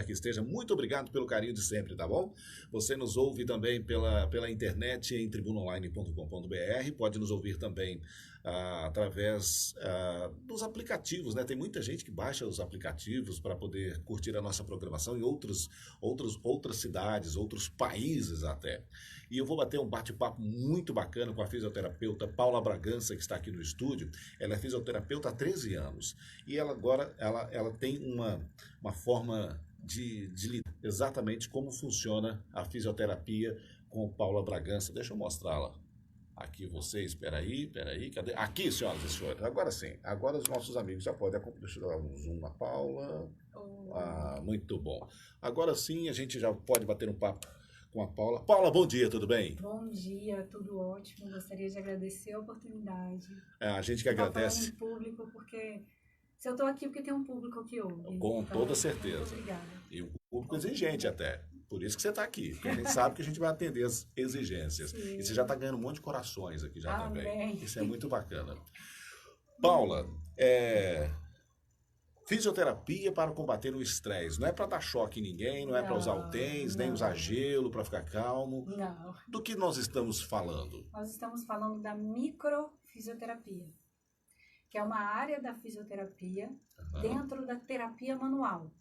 Que esteja, muito obrigado pelo carinho de sempre, tá bom? Você nos ouve também pela internet em tribunaonline.com.br, pode nos ouvir também através dos aplicativos, né? Tem muita gente que baixa os aplicativos para poder curtir a nossa programação em outras cidades, outros países até. E eu vou bater um bate-papo muito bacana com a fisioterapeuta Paula Bragança, que está aqui no estúdio. Ela é fisioterapeuta há 13 anos e ela agora ela tem uma forma de lidar exatamente como funciona a fisioterapia com Paula Bragança. Deixa eu mostrá-la aqui vocês. Espera aí, cadê? Aqui, senhoras e senhores. Agora sim. Agora os nossos amigos já podem acompanhar. Deixa eu dar um zoom na Paula. Muito bom. Agora sim a gente já pode bater um papo com a Paula. Paula, bom dia, tudo bem? Bom dia, tudo ótimo. Gostaria de agradecer a oportunidade. A gente que agradece. Estar falando em público porque... Se eu estou aqui porque tem um público que ouve. Com então, toda certeza. Muito obrigada. E um público exigente até. Por isso que você está aqui. Porque a gente sabe que a gente vai atender as exigências. Sim. E você já está ganhando um monte de corações aqui já também. Bem. Isso é muito bacana. Paula, fisioterapia para combater o estresse. Não é para dar choque em ninguém, não é para usar o TENS, nem usar gelo para ficar calmo. Não. Do que nós estamos falando? Nós estamos falando da microfisioterapia, que é uma área da fisioterapia dentro da terapia manual.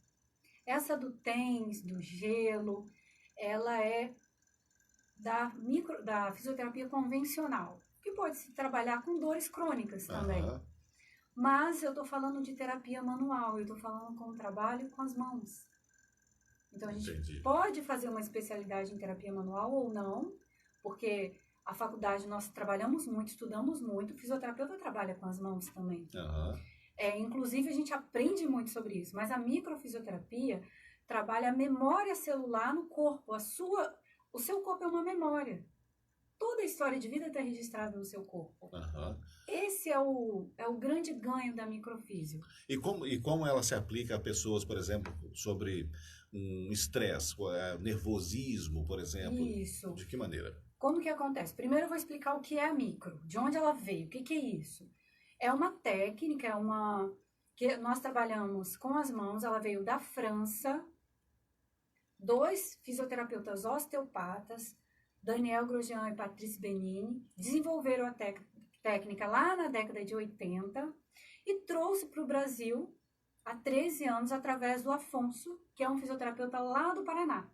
Essa do TENS, do gelo, ela é da fisioterapia convencional, que pode se trabalhar com dores crônicas também. Mas eu estou falando de terapia manual, eu estou falando com o trabalho com as mãos. Então a gente pode fazer uma especialidade em terapia manual ou não, porque... A faculdade nós trabalhamos muito, estudamos muito, o fisioterapeuta trabalha com as mãos também. Inclusive a gente aprende muito sobre isso, mas a microfisioterapia trabalha a memória celular no corpo. O seu corpo é uma memória. Toda a história de vida está registrada no seu corpo. Esse é o grande ganho da microfísio. E como ela se aplica a pessoas, por exemplo, sobre um estresse, nervosismo, por exemplo? Isso. De que maneira? Como que acontece? Primeiro eu vou explicar o que é a micro, de onde ela veio, o que é isso. É uma técnica, que nós trabalhamos com as mãos, ela veio da França, 2 fisioterapeutas osteopatas, Daniel Grosjean e Patrice Benini, desenvolveram a técnica lá na década de 80 e trouxe para o Brasil há 13 anos através do Afonso, que é um fisioterapeuta lá do Paraná.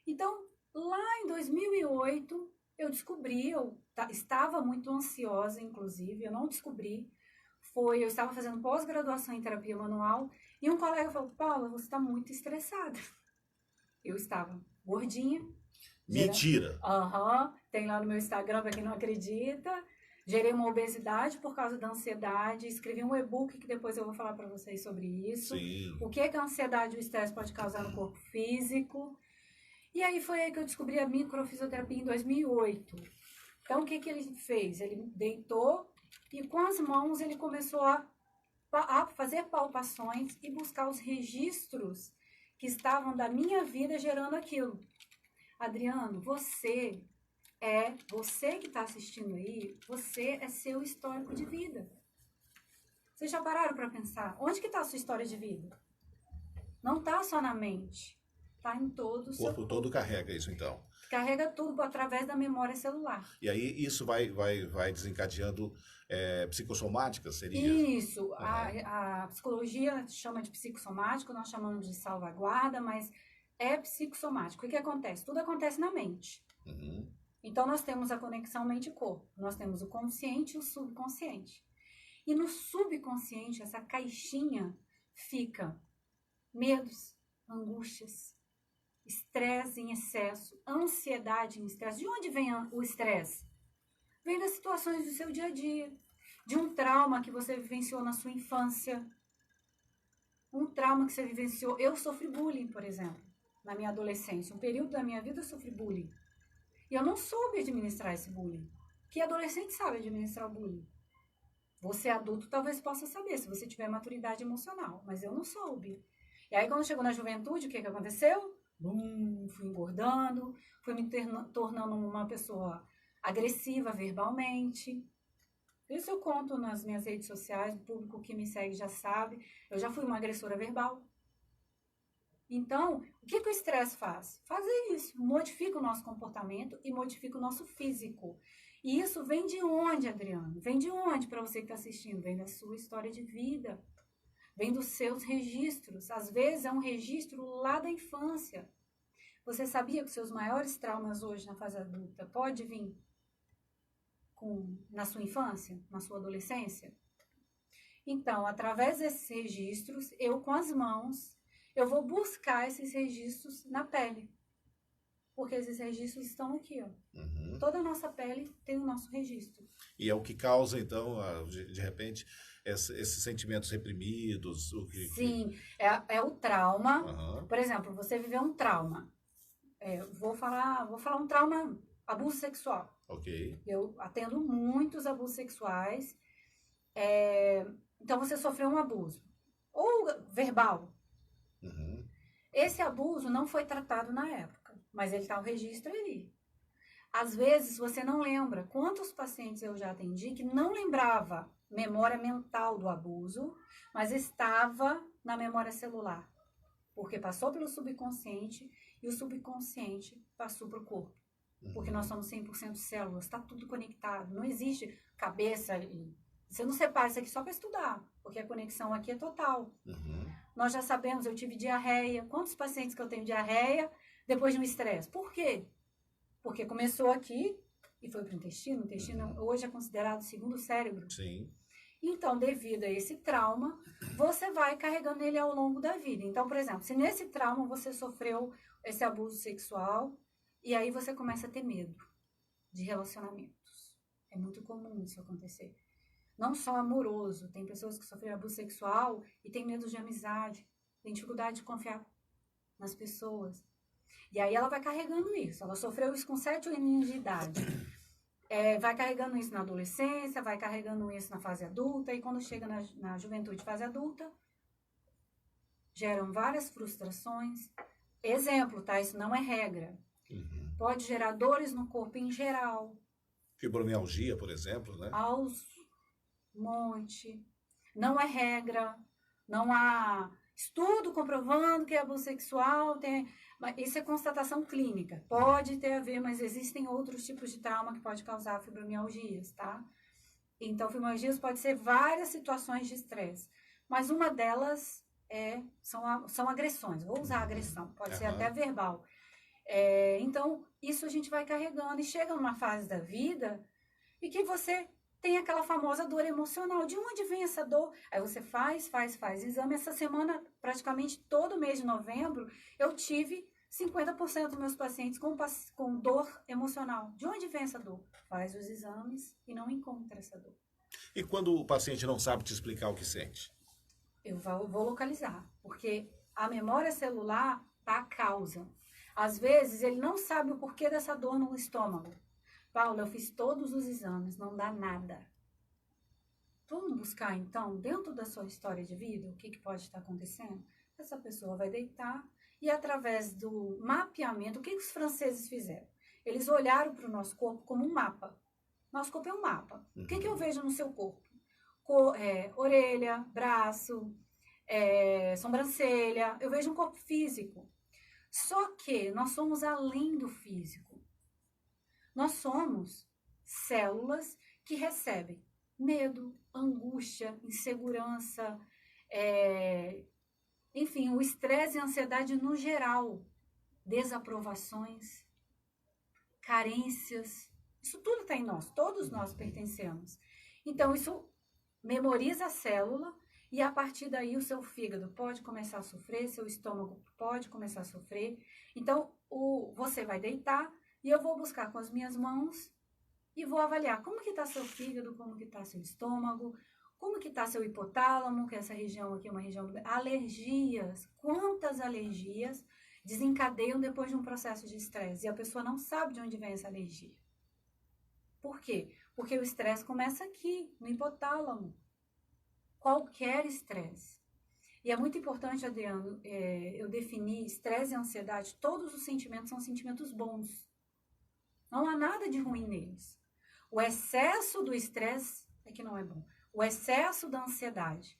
Então, lá em 2008, eu descobri, eu estava muito ansiosa, inclusive, eu não descobri, eu estava fazendo pós-graduação em terapia manual, e um colega falou, Paula, você está muito estressada. Eu estava gordinha. Mentira! Tem lá no meu Instagram, para quem não acredita, gerei uma obesidade por causa da ansiedade, escrevi um e-book que depois eu vou falar para vocês sobre isso. Sim. O que a ansiedade e o estresse pode causar no corpo físico. E aí foi aí que eu descobri a microfisioterapia em 2008. Então, o que ele fez? Ele deitou e com as mãos ele começou a fazer palpações e buscar os registros que estavam da minha vida gerando aquilo. Adriano, você que está assistindo aí, você é seu histórico de vida. Vocês já pararam para pensar? Onde que está a sua história de vida? Não está só na mente. Está em todo o seu corpo todo carrega isso, então. Carrega tudo através da memória celular. E aí isso vai desencadeando psicossomática, seria? Isso. A psicologia chama de psicossomático, nós chamamos de salvaguarda, mas é psicossomático. O que acontece? Tudo acontece na mente. Então, nós temos a conexão mente-corpo. Nós temos o consciente e o subconsciente. E no subconsciente, essa caixinha fica medos, angústias, estresse em excesso, ansiedade em excesso. De onde vem o estresse? Vem das situações do seu dia a dia, de um trauma que você vivenciou na sua infância, um trauma que você vivenciou. Eu sofri bullying, por exemplo, na minha adolescência. Um período da minha vida eu sofri bullying. E eu não soube administrar esse bullying. Que adolescente sabe administrar o bullying? Você adulto talvez possa saber, se você tiver maturidade emocional, mas eu não soube. E aí quando chegou na juventude, o que aconteceu? Fui engordando, fui me tornando uma pessoa agressiva verbalmente. Isso eu conto nas minhas redes sociais, o público que me segue já sabe. Eu já fui uma agressora verbal. Então, o que o estresse faz? Fazer isso, modifica o nosso comportamento e modifica o nosso físico. E isso vem de onde, Adriano? Vem de onde para você que está assistindo? Vem da sua história de vida, vem dos seus registros. Às vezes é um registro lá da infância. Você sabia que os seus maiores traumas hoje na fase adulta pode vir na sua infância, na sua adolescência? Então, através desses registros, eu com as mãos, eu vou buscar esses registros na pele. Porque esses registros estão aqui, ó. Uhum. Toda a nossa pele tem o nosso registro. E é o que causa, então, de repente, esses sentimentos reprimidos? Sim, é o trauma. Uhum. Por exemplo, você viveu um trauma. Vou falar um trauma, abuso sexual. Ok. Eu atendo muitos abusos sexuais. Então, você sofreu um abuso. Ou verbal. Uhum. Esse abuso não foi tratado na época, mas ele está o registro ali. Às vezes, você não lembra. Quantos pacientes eu já atendi que não lembrava memória mental do abuso, mas estava na memória celular. Porque passou pelo subconsciente e o subconsciente passou para o corpo. Uhum. Porque nós somos 100% células, está tudo conectado. Não existe cabeça e... Você não separa isso aqui só para estudar, porque a conexão aqui é total. Uhum. Nós já sabemos, eu tive diarreia. Quantos pacientes que eu tenho diarreia depois de um estresse? Por quê? Porque começou aqui e foi para o intestino. O intestino hoje é considerado o segundo cérebro. Sim. Então, devido a esse trauma, você vai carregando ele ao longo da vida. Então, por exemplo, se nesse trauma você sofreu esse abuso sexual, e aí você começa a ter medo de relacionamentos. É muito comum isso acontecer. Não só amoroso, tem pessoas que sofreram abuso sexual e têm medo de amizade, tem dificuldade de confiar nas pessoas. E aí ela vai carregando isso. Ela sofreu isso com 7 aninhos de idade. Vai carregando isso na adolescência, vai carregando isso na fase adulta, e quando chega na juventude, fase adulta, geram várias frustrações. Exemplo, tá? Isso não é regra. Uhum. Pode gerar dores no corpo em geral. Fibromialgia, por exemplo, né? Aos monte. Não é regra. Não há estudo comprovando que abuso sexual tem... Isso é constatação clínica. Pode ter a ver, mas existem outros tipos de trauma que pode causar fibromialgias, tá? Então, fibromialgias pode ser várias situações de estresse. Mas uma delas são agressões. Vou usar agressão. Pode ser até verbal. Então, isso a gente vai carregando e chega numa fase da vida e que você tem aquela famosa dor emocional. De onde vem essa dor? Aí você faz exame. Essa semana, praticamente todo mês de novembro, eu tive 50% dos meus pacientes com dor emocional. De onde vem essa dor? Faz os exames e não encontra essa dor. E quando o paciente não sabe te explicar o que sente? Eu vou localizar, porque a memória celular tá a causa. Às vezes, ele não sabe o porquê dessa dor no estômago. Paula, eu fiz todos os exames, não dá nada. Vamos buscar, então, dentro da sua história de vida, o que pode estar acontecendo? Essa pessoa vai deitar e, através do mapeamento, o que os franceses fizeram? Eles olharam para o nosso corpo como um mapa. Nosso corpo é um mapa. O que eu vejo no seu corpo? Orelha, braço, sobrancelha. Eu vejo um corpo físico. Só que nós somos além do físico. Nós somos células que recebem medo, angústia, insegurança, enfim, o estresse e a ansiedade no geral, desaprovações, carências. Isso tudo está em nós, todos nós pertencemos. Então, isso memoriza a célula e, a partir daí, o seu fígado pode começar a sofrer, seu estômago pode começar a sofrer. Então, você vai deitar e eu vou buscar com as minhas mãos e vou avaliar como que está seu fígado, como que está seu estômago, como que está seu hipotálamo, que essa região aqui é uma região... Alergias, quantas alergias desencadeiam depois de um processo de estresse e a pessoa não sabe de onde vem essa alergia. Por quê? Porque o estresse começa aqui, no hipotálamo. Qualquer estresse. E é muito importante, Adriano, eu definir estresse e ansiedade. Todos os sentimentos são sentimentos bons. Não há nada de ruim neles. O excesso do estresse é que não é bom. O excesso da ansiedade.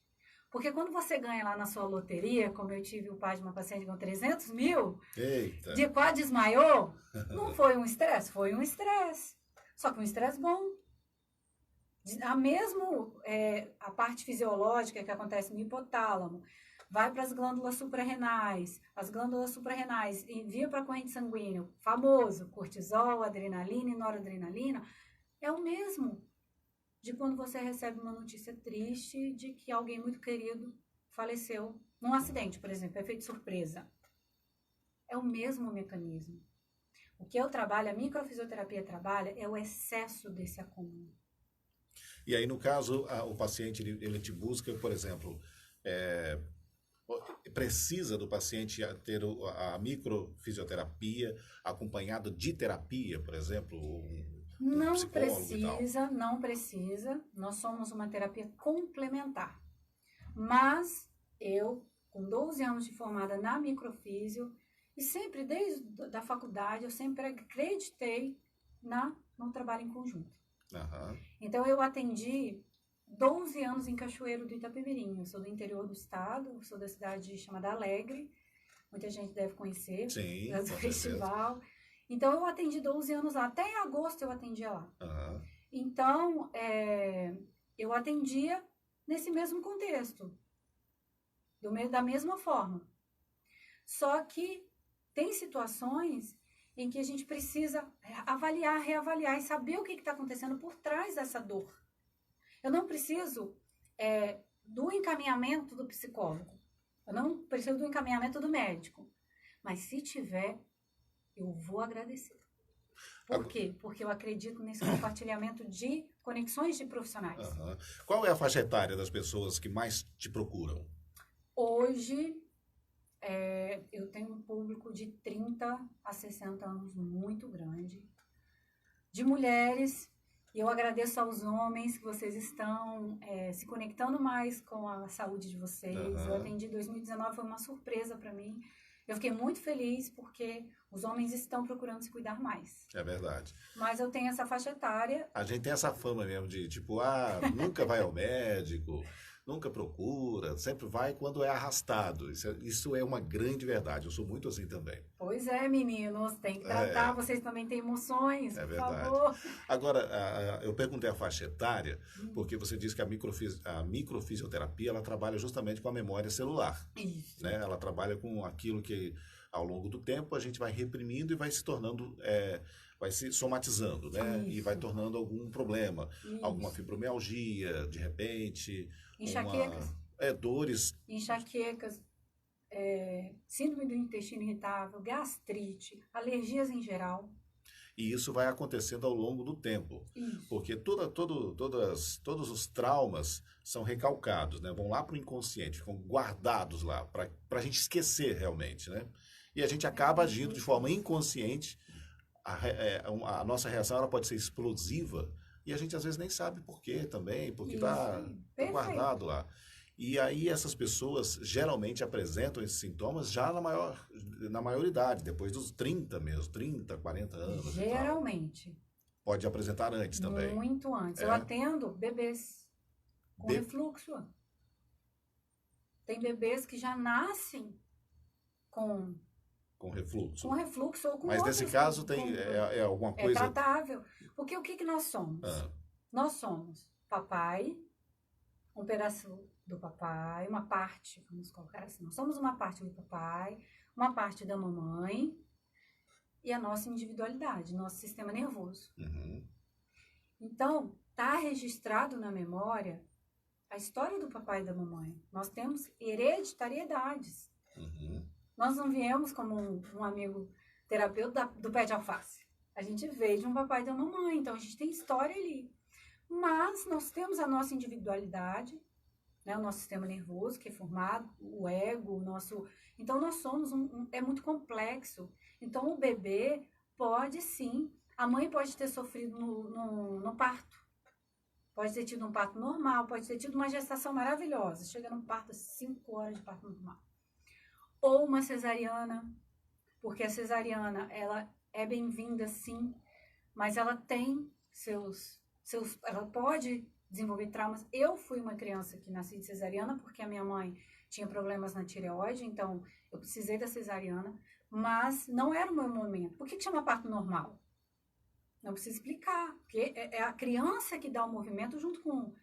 Porque quando você ganha lá na sua loteria, como eu tive o pai de uma paciente com 300 mil, Eita. quase desmaiou, não foi um estresse, foi um estresse. Só que um estresse bom. A parte fisiológica que acontece no hipotálamo, vai para as glândulas suprarrenais. As glândulas suprarrenais enviam para a corrente sanguínea, famoso, cortisol, adrenalina e noradrenalina, é o mesmo de quando você recebe uma notícia triste de que alguém muito querido faleceu num acidente, por exemplo, efeito surpresa. É o mesmo mecanismo. O que eu trabalho, a microfisioterapia trabalha, é o excesso desse acúmulo. E aí, no caso, o paciente, ele te busca, por exemplo, precisa do paciente ter a microfisioterapia acompanhada de terapia, por exemplo, não precisa, não precisa. Nós somos uma terapia complementar. Mas eu, com 12 anos de formada na microfísio, e sempre, desde a faculdade, eu sempre acreditei no trabalho em conjunto. Uhum. Então, eu atendi 12 anos em Cachoeiro do Itapemirim. Eu sou do interior do estado, sou da cidade chamada Alegre. Muita gente deve conhecer. Sim, do festival. Então, eu atendi 12 anos lá. Até em agosto eu atendia lá. Uhum. Então, eu atendia nesse mesmo contexto. Da mesma forma. Só que tem situações em que a gente precisa avaliar, reavaliar e saber o que está acontecendo por trás dessa dor. Eu não preciso do encaminhamento do psicólogo. Eu não preciso do encaminhamento do médico. Mas se tiver, eu vou agradecer. Por quê? Porque eu acredito nesse compartilhamento de conexões de profissionais. Uhum. Qual é a faixa etária das pessoas que mais te procuram? Hoje, eu tenho um público de 30 a 60 anos muito grande. De mulheres, e eu agradeço aos homens que vocês estão se conectando mais com a saúde de vocês. Uhum. Eu atendi 2019, foi uma surpresa para mim. Eu fiquei muito feliz porque os homens estão procurando se cuidar mais. É verdade. Mas eu tenho essa faixa etária. A gente tem essa fama mesmo de tipo, nunca vai ao médico, nunca procura, sempre vai quando é arrastado. Isso é uma grande verdade. Eu sou muito assim também. Pois é, meninos, tem que tratar. Vocês também têm emoções, por favor. Agora, eu perguntei a faixa etária, porque você disse que a microfisioterapia, ela trabalha justamente com a memória celular. Isso. Né? Ela trabalha com aquilo que, ao longo do tempo, a gente vai reprimindo e vai se tornando... vai se somatizando, né? Isso. E vai tornando algum problema. Isso. Alguma fibromialgia, de repente... Enxaquecas. Dores. Enxaquecas, síndrome do intestino irritável, gastrite, alergias em geral. E isso vai acontecendo ao longo do tempo. Isso. Porque todos os traumas são recalcados, né? Vão lá para o inconsciente, ficam guardados lá, para a gente esquecer realmente, né? E a gente acaba agindo de forma inconsciente. A nossa reação ela pode ser explosiva e a gente às vezes nem sabe por quê também, porque está guardado lá. E aí essas pessoas geralmente apresentam esses sintomas já na maioridade, depois dos 30 mesmo, 30, 40 anos. Geralmente. Pode apresentar antes também. Muito antes. Eu atendo bebês com refluxo. Tem bebês que já nascem com refluxo. Com refluxo ou com Mas nesse caso é alguma coisa... É tratável. Porque o que nós somos? Nós somos papai, um pedaço do papai, uma parte, vamos colocar assim, nós somos uma parte do papai, uma parte da mamãe e a nossa individualidade, nosso sistema nervoso. Uhum. Então, está registrado na memória a história do papai e da mamãe. Nós temos hereditariedades. Uhum. Nós não viemos como um amigo terapeuta do pé de alface. A gente veio de um papai e de uma mamãe, então a gente tem história ali. Mas nós temos a nossa individualidade, né, o nosso sistema nervoso, que é formado, o ego, o nosso... Então, nós somos é muito complexo. Então, o bebê pode, sim... A mãe pode ter sofrido no parto. Pode ter tido um parto normal, pode ter tido uma gestação maravilhosa. Chega no parto, 5 horas de parto normal. Ou uma cesariana, porque a cesariana, ela é bem-vinda, sim, mas ela tem ela pode desenvolver traumas. Eu fui uma criança que nasci de cesariana, porque a minha mãe tinha problemas na tireoide, então eu precisei da cesariana, mas não era o meu momento. Por que chama parto normal? Não precisa explicar, porque é a criança que dá o movimento junto com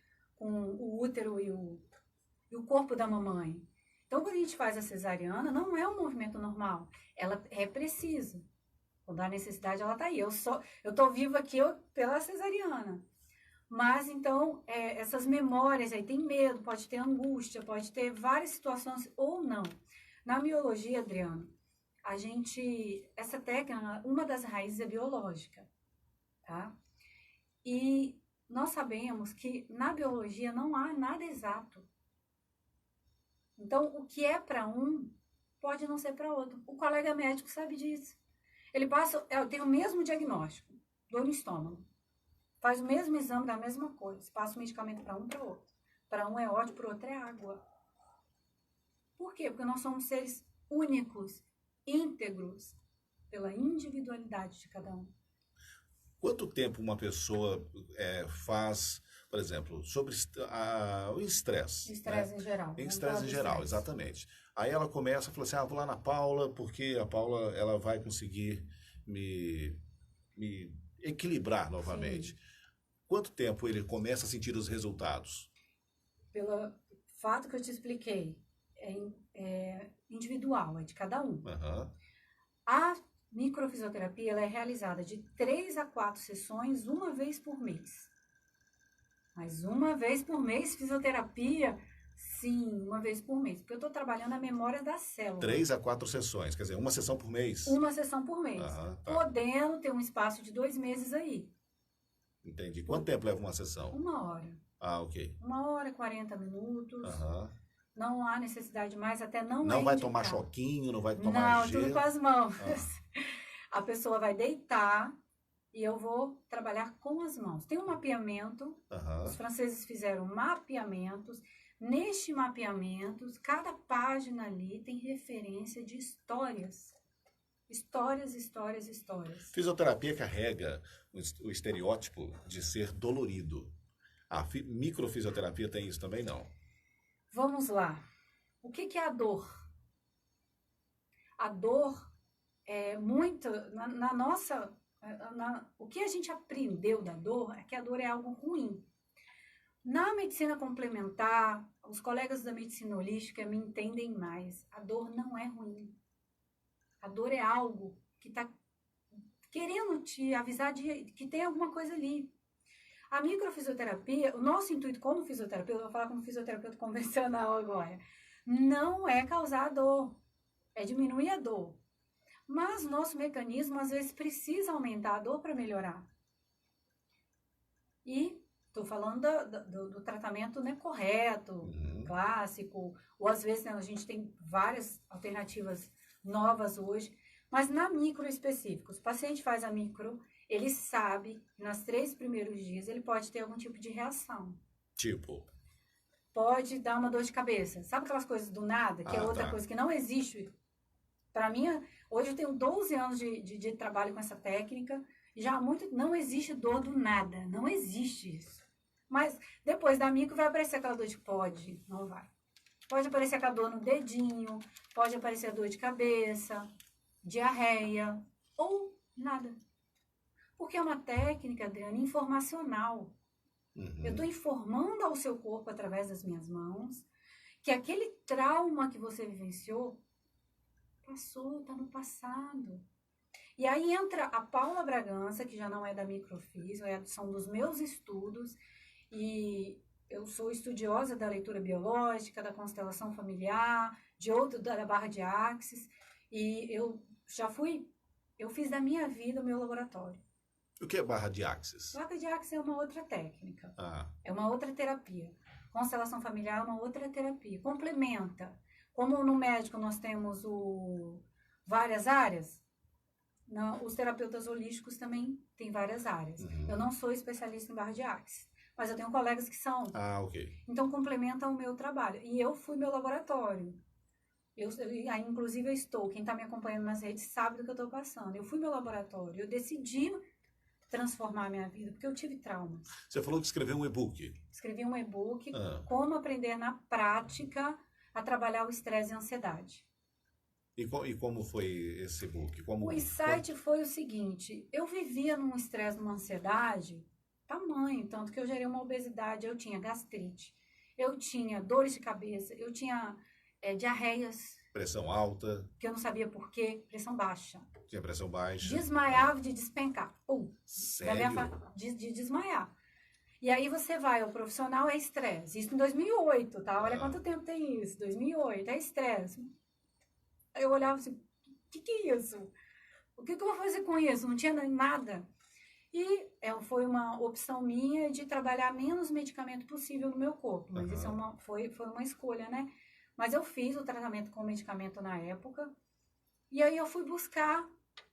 o útero e o corpo da mamãe. Então, quando a gente faz a cesariana, não é um movimento normal. Ela é precisa. Quando há necessidade, ela está aí. Eu estou viva aqui pela cesariana. Mas, então, essas memórias aí, tem medo, pode ter angústia, pode ter várias situações ou não. Na miologia, Adriano, essa técnica, uma das raízes é biológica, tá? E nós sabemos que na biologia não há nada exato. Então, o que é para um pode não ser para outro. O colega médico sabe disso. Ele tem o mesmo diagnóstico, dor no estômago. Faz o mesmo exame da mesma coisa. Passa o medicamento para um para outro. Para um é ódio, para o outro é água. Por quê? Porque nós somos seres únicos, íntegros, pela individualidade de cada um. Quanto tempo uma pessoa faz, por exemplo, sobre o estresse? Estresse em geral. Estresse em geral, exatamente. Aí ela começa a falar assim, vou lá na Paula, porque a Paula ela vai conseguir me equilibrar novamente. Sim. Quanto tempo ele começa a sentir os resultados? Pelo fato que eu te expliquei, é individual, é de cada um. Uhum. A microfisioterapia ela é realizada de 3 a 4 sessões, uma vez por mês. Mas uma vez por mês, fisioterapia, sim, uma vez por mês. Porque eu estou trabalhando a memória da célula. 3 a 4 sessões, quer dizer, uma sessão por mês? Uma sessão por mês. Tá. Podendo ter um espaço de 2 meses aí. Entendi. Quanto tempo leva uma sessão? 1 hora. Ok. 1 hora, 40 minutos. Uhum. Não há necessidade mais, até não vai tomar choquinho, não vai tomar Não, tudo com as mãos. A pessoa vai deitar e eu vou trabalhar com as mãos. Tem um mapeamento, os franceses fizeram mapeamentos. Neste mapeamento, cada página ali tem referência de histórias. Histórias. Fisioterapia carrega o estereótipo de ser dolorido. A microfisioterapia tem isso também, não? Vamos lá. O que é a dor? A dor é muito... o que a gente aprendeu da dor é que a dor é algo ruim. Na medicina complementar, os colegas da medicina holística me entendem mais. A dor não é ruim. A dor é algo que está querendo te avisar de que tem alguma coisa ali. A microfisioterapia, o nosso intuito como fisioterapeuta, eu vou falar como fisioterapeuta convencional agora, não é causar dor, é diminuir a dor. Mas nosso mecanismo, às vezes, precisa aumentar a dor para melhorar. E estou falando do tratamento, né, correto, clássico, ou às vezes, né, a gente tem várias alternativas novas hoje, mas na micro específico, se o paciente faz a micro, ele sabe que nos 3 primeiros dias ele pode ter algum tipo de reação. Tipo? Pode dar uma dor de cabeça. Sabe aquelas coisas do nada, que é outra coisa que não existe? Para mim, hoje eu tenho 12 anos de trabalho com essa técnica, e já há muito não existe dor do nada, não existe isso. Mas depois da micro vai aparecer aquela dor de não vai. Pode aparecer aquela dor no dedinho, pode aparecer dor de cabeça, diarreia, ou nada. Porque é uma técnica, Adriana, informacional. Eu estou informando ao seu corpo, através das minhas mãos, que aquele trauma que você vivenciou passou, está no passado. E aí entra a Paula Bragança, que já não é da microfísio, são dos meus estudos, e eu sou estudiosa da leitura biológica, da constelação familiar, da barra de Axis, e eu fiz da minha vida o meu laboratório. O que é barra de Axis? Barra de Axis é uma outra técnica, é uma outra terapia. Constelação familiar é uma outra terapia, complementa. Como no médico nós temos várias áreas, os terapeutas holísticos também têm várias áreas. Eu não sou especialista em barra de Axis, mas eu tenho colegas que são. Ok. Então, complementa o meu trabalho. E eu fui meu laboratório. Inclusive, quem está me acompanhando nas redes sabe do que eu estou passando. Eu fui meu laboratório. Eu decidi transformar a minha vida, porque eu tive traumas. Você falou que escreveu um e-book. Escrevi um e-book, Como aprender na prática a trabalhar o estresse e a ansiedade. E como foi esse e-book? O insight foi o seguinte, eu vivia num estresse, numa ansiedade, tamanho, tanto que eu gerei uma obesidade, eu tinha gastrite, eu tinha dores de cabeça, eu tinha diarreias. Pressão alta. Que eu não sabia por quê, pressão baixa. Tinha pressão baixa. Desmaiava de despencar. Sério? De desmaiar. E aí você vai, o profissional é estresse. Isso em 2008, tá? Olha quanto tempo tem isso. 2008, é estresse. Aí eu olhava assim, o que é isso? O que eu vou fazer com isso? Não tinha nada. E foi uma opção minha de trabalhar menos medicamento possível no meu corpo. Mas isso foi uma escolha, né? Mas eu fiz o tratamento com medicamento na época. E aí eu fui buscar...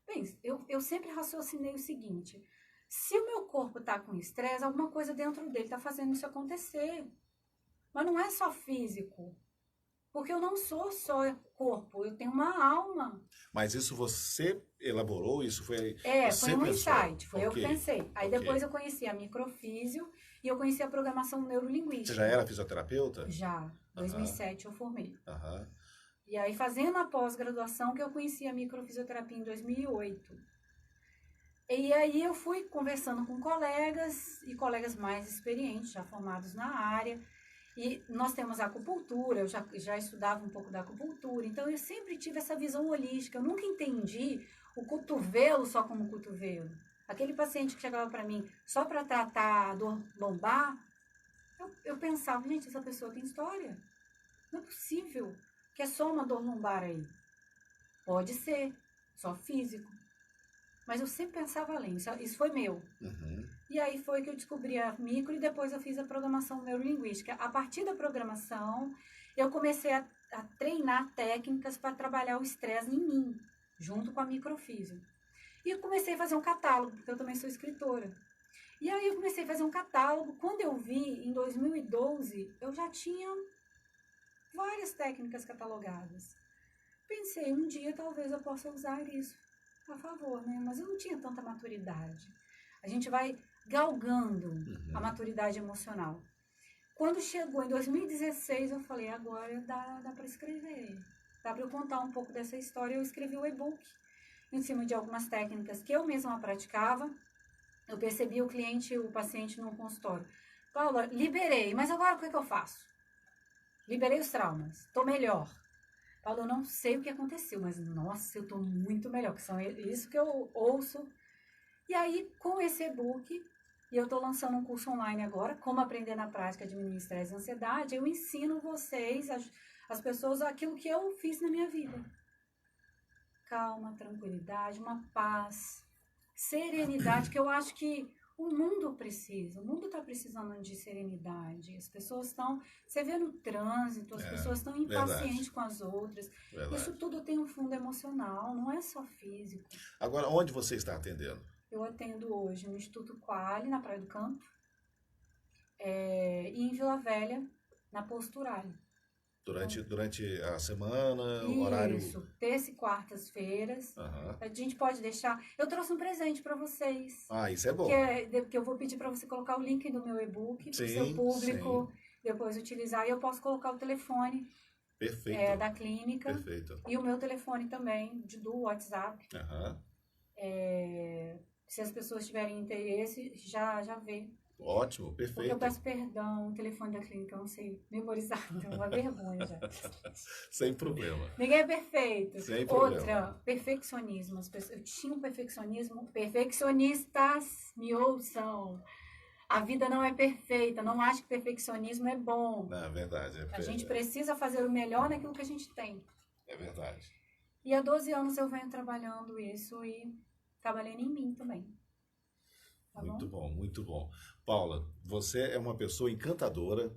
Bem, eu sempre raciocinei o seguinte. Se o meu corpo está com estresse, alguma coisa dentro dele está fazendo isso acontecer. Mas não é só físico. Porque eu não sou só corpo, eu tenho uma alma. Mas isso você elaborou? Isso foi... Foi um insight, foi eu que pensei. Aí depois eu conheci a microfísio e eu conheci a programação neurolinguística. Você já era fisioterapeuta? Já. Em 2007 eu formei. E aí, fazendo a pós-graduação, que eu conheci a microfisioterapia em 2008. E aí eu fui conversando com colegas e colegas mais experientes, já formados na área. E nós temos a acupuntura, eu já estudava um pouco da acupuntura. Então, eu sempre tive essa visão holística. Eu nunca entendi o cotovelo só como cotovelo. Aquele paciente que chegava para mim só para tratar a dor lombar, eu pensava, gente, essa pessoa tem história. Não é possível que é só uma dor lombar aí. Pode ser, só físico. Mas eu sempre pensava além, isso foi meu. E aí foi que eu descobri a micro e depois eu fiz a programação neurolinguística. A partir da programação, eu comecei a treinar técnicas para trabalhar o estresse em mim, junto com a microfísio. E eu comecei a fazer um catálogo, porque eu também sou escritora. E aí eu comecei a fazer um catálogo. Quando eu vi, em 2012, eu já tinha várias técnicas catalogadas. Pensei, um dia talvez eu possa usar isso a favor, né? Mas eu não tinha tanta maturidade. A gente vai galgando a maturidade emocional. Quando chegou em 2016, eu falei, agora dá para escrever. Dá para eu contar um pouco dessa história. Eu escrevi o e-book em cima de algumas técnicas que eu mesma praticava. Eu percebi o paciente no consultório. Paula, liberei, mas agora o que eu faço? Liberei os traumas, estou melhor. Paula, eu não sei o que aconteceu, mas nossa, eu estou muito melhor, que são isso que eu ouço. E aí, com esse e-book, e eu estou lançando um curso online agora, Como Aprender na Prática a Diminuir Estresse e Ansiedade, eu ensino vocês, as pessoas, aquilo que eu fiz na minha vida. Calma, tranquilidade, uma paz, serenidade, que eu acho que o mundo está precisando de serenidade. As pessoas estão, você vê no trânsito, as pessoas estão impacientes com as outras. Isso tudo tem um fundo emocional, não é só físico. Agora, onde você está atendendo? Eu atendo hoje no Instituto Quali, na Praia do Campo, e em Vila Velha, na Posturale. Durante a semana, o horário... Isso, terça e quartas-feiras. A gente pode deixar... Eu trouxe um presente para vocês. Isso é bom. Que eu vou pedir para você colocar o link do meu e-book, para o seu público depois utilizar. E eu posso colocar o telefone da clínica. Perfeito. E o meu telefone também, do WhatsApp. Se as pessoas tiverem interesse, já vê. Ótimo, perfeito. Porque eu peço perdão, o telefone da clínica eu não sei memorizar, então é uma vergonha já. Sem problema. Ninguém é perfeito. Sem problema. Outra, perfeccionismo. Eu tinha um perfeccionismo. Perfeccionistas, me ouçam. A vida não é perfeita, não acho que perfeccionismo é bom. Não, é verdade. A gente precisa fazer o melhor naquilo que a gente tem. É verdade. E há 12 anos eu venho trabalhando isso e trabalhando em mim também. Tá muito bom, muito bom. Paula, você é uma pessoa encantadora,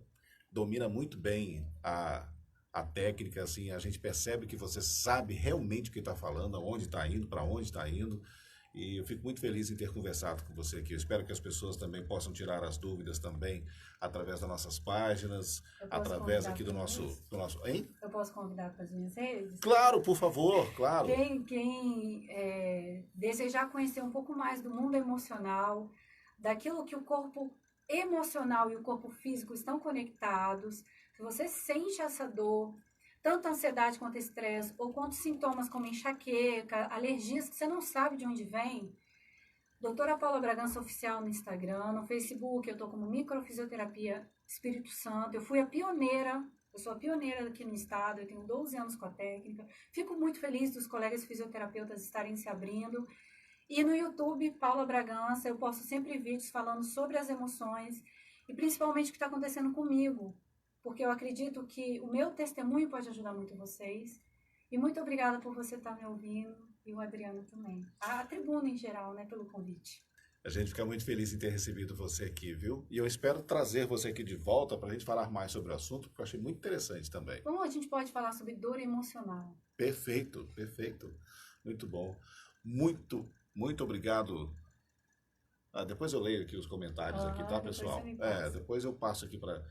domina muito bem a técnica, assim, a gente percebe que você sabe realmente o que está falando, aonde está indo, para onde está indo, E eu fico muito feliz em ter conversado com você aqui. Eu espero que as pessoas também possam tirar as dúvidas também através das nossas páginas, através aqui do nosso... Hein? Eu posso convidar para as minhas redes? Claro, por favor, claro. Quem desejar conhecer um pouco mais do mundo emocional, daquilo que o corpo emocional e o corpo físico estão conectados, se você sente essa dor, tanto a ansiedade quanto estresse, ou quanto sintomas como enxaqueca, alergias que você não sabe de onde vem, doutora Paula Bragança Oficial no Instagram, no Facebook, eu estou como Microfisioterapia Espírito Santo, eu sou a pioneira aqui no estado, eu tenho 12 anos com a técnica, fico muito feliz dos colegas fisioterapeutas estarem se abrindo, e no YouTube, Paula Bragança, eu posto sempre vídeos falando sobre as emoções, e principalmente o que está acontecendo comigo, porque eu acredito que o meu testemunho pode ajudar muito vocês. E muito obrigada por você estar me ouvindo, e o Adriano também. A tribuna em geral, né, pelo convite. A gente fica muito feliz em ter recebido você aqui, viu? E eu espero trazer você aqui de volta para a gente falar mais sobre o assunto, porque eu achei muito interessante também. Bom, a gente pode falar sobre dor emocional. Perfeito, perfeito. Muito bom. Muito obrigado. Depois eu leio aqui os comentários aqui, tá, pessoal? Depois eu passo aqui para...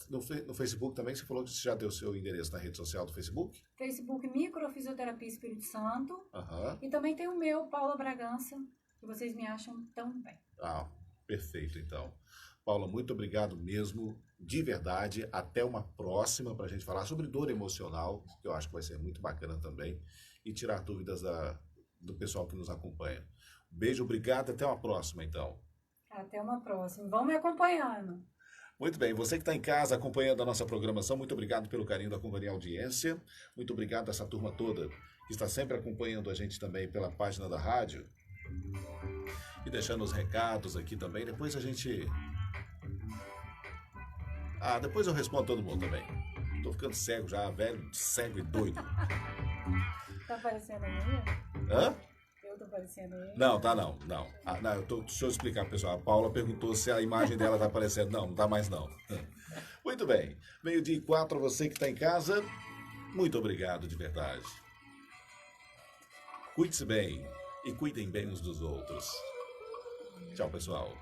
No Facebook também, você falou que você já deu o seu endereço na rede social do Facebook? Facebook Microfisioterapia Espírito Santo. Uhum. E também tem o meu, Paula Bragança, que vocês me acham também. Perfeito, então. Paula, muito obrigado mesmo, de verdade. Até uma próxima para a gente falar sobre dor emocional, que eu acho que vai ser muito bacana também, e tirar dúvidas do pessoal que nos acompanha. Beijo, obrigado, até uma próxima, então. Até uma próxima. Vão me acompanhando. Muito bem, você que está em casa acompanhando a nossa programação, muito obrigado pelo carinho da companhia e audiência. Muito obrigado a essa turma toda que está sempre acompanhando a gente também pela página da rádio. E deixando os recados aqui também. Depois a gente... depois eu respondo todo mundo também. Tô ficando cego já, velho, cego e doido. Tá aparecendo aí? Hã? Tô aparecendo aí? Não, tá não. Deixa eu explicar, pessoal. A Paula perguntou se a imagem dela tá aparecendo. Não tá mais não. Muito bem. 12:04, você que está em casa, muito obrigado de verdade. Cuide-se bem e cuidem bem uns dos outros. Tchau, pessoal.